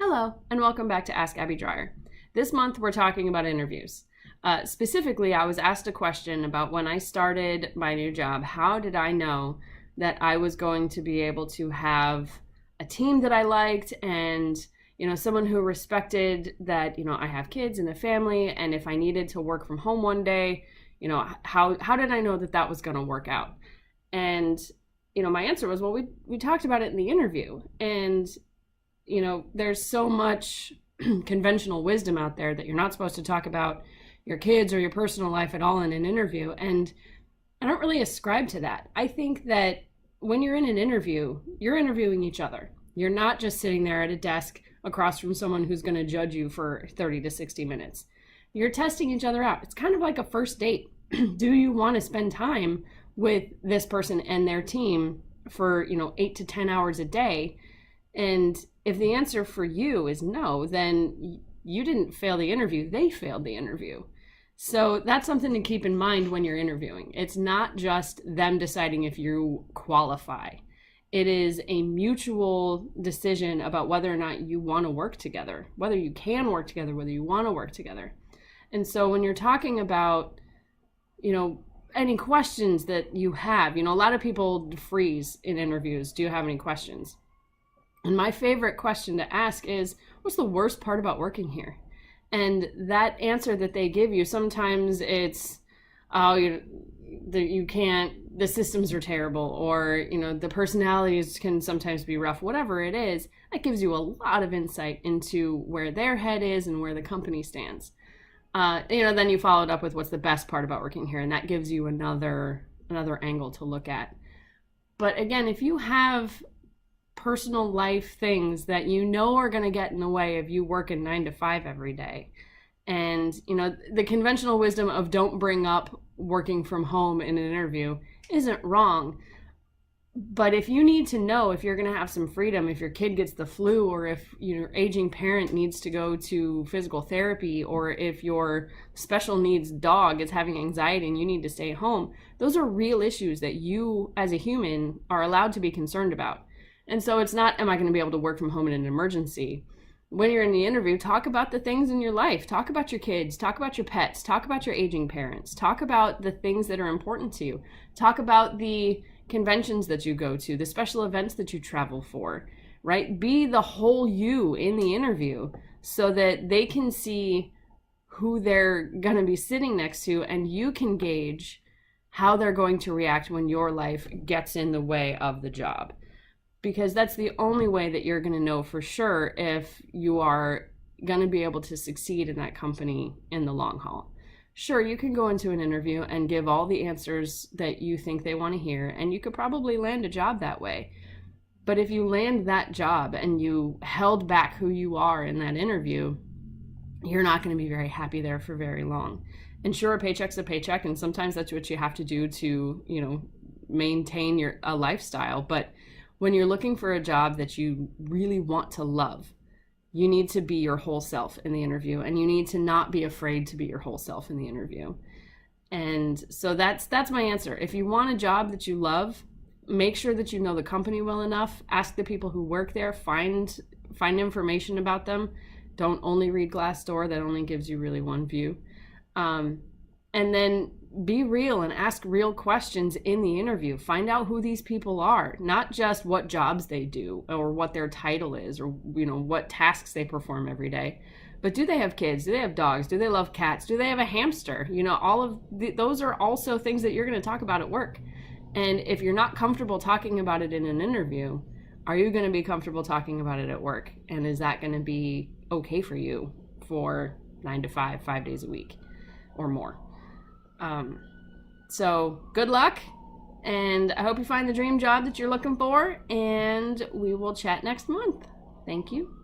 Hello, and welcome back to Ask Abby Dreyer. This month, we're talking about interviews. Specifically, I was asked a question about when I started my new job. How did I know that I was going to be able to have a team that I liked and, someone who respected that, I have kids and a family, and if I needed to work from home one day, how did I know that that was going to work out? And, my answer was, well, we talked about it in the interview. And there's so much conventional wisdom out there that you're not supposed to talk about your kids or your personal life at all in an interview. And I don't really ascribe to that. I think that when you're in an interview, you're interviewing each other. You're not just sitting there at a desk across from someone who's going to judge you for 30 to 60 minutes. You're testing each other out. It's kind of like a first date. Do you want to spend time with this person and their team for, 8 to 10 hours a day? And if the answer for you is no, then you didn't fail the interview, they failed the interview. So that's something to keep in mind when you're interviewing. It's not just them deciding if you qualify. It is a mutual decision about whether or not you want to work together, whether you can work together, whether you want to work together. And so when you're talking about, any questions that you have, a lot of people freeze in interviews. Do you have any questions? And my favorite question to ask is, what's the worst part about working here? And that answer that they give you, sometimes it's, you can't, the systems are terrible, or, the personalities can sometimes be rough, whatever it is, that gives you a lot of insight into where their head is and where the company stands. Then you follow it up with what's the best part about working here, and that gives you another angle to look at. But again, if you have personal life things that are going to get in the way of you working 9 to 5 every day. And, the conventional wisdom of don't bring up working from home in an interview isn't wrong. But if you need to know if you're going to have some freedom, if your kid gets the flu, or if your aging parent needs to go to physical therapy, or if your special needs dog is having anxiety and you need to stay home, those are real issues that you as a human are allowed to be concerned about. And so it's not, am I going to be able to work from home in an emergency? When you're in the interview, talk about the things in your life. Talk about your kids. Talk about your pets. Talk about your aging parents. Talk about the things that are important to you. Talk about the conventions that you go to, the special events that you travel for, right? Be the whole you in the interview so that they can see who they're going to be sitting next to, and you can gauge how they're going to react when your life gets in the way of the job. Because that's the only way that you're going to know for sure if you are going to be able to succeed in that company in the long haul. Sure, you can go into an interview and give all the answers that you think they want to hear, and you could probably land a job that way. But if you land that job and you held back who you are in that interview, you're not going to be very happy there for very long. And sure, a paycheck's a paycheck, and sometimes that's what you have to do to, maintain a lifestyle. But when you're looking for a job that you really want to love, you need to be your whole self in the interview, and you need to not be afraid to be your whole self in the interview. And so that's my answer. If you want a job that you love, make sure that you know the company well enough. Ask the people who work there. Find information about them. Don't only read Glassdoor. That only gives you really one view. And then be real and ask real questions in the interview. Find out who these people are, not just what jobs they do or what their title is or, what tasks they perform every day. But do they have kids? Do they have dogs? Do they love cats? Do they have a hamster? All of those are also things that you're going to talk about at work. And if you're not comfortable talking about it in an interview, are you going to be comfortable talking about it at work? And is that going to be okay for you for 9 to 5, 5 days a week or more? So good luck, and I hope you find the dream job that you're looking for, and we will chat next month. Thank you.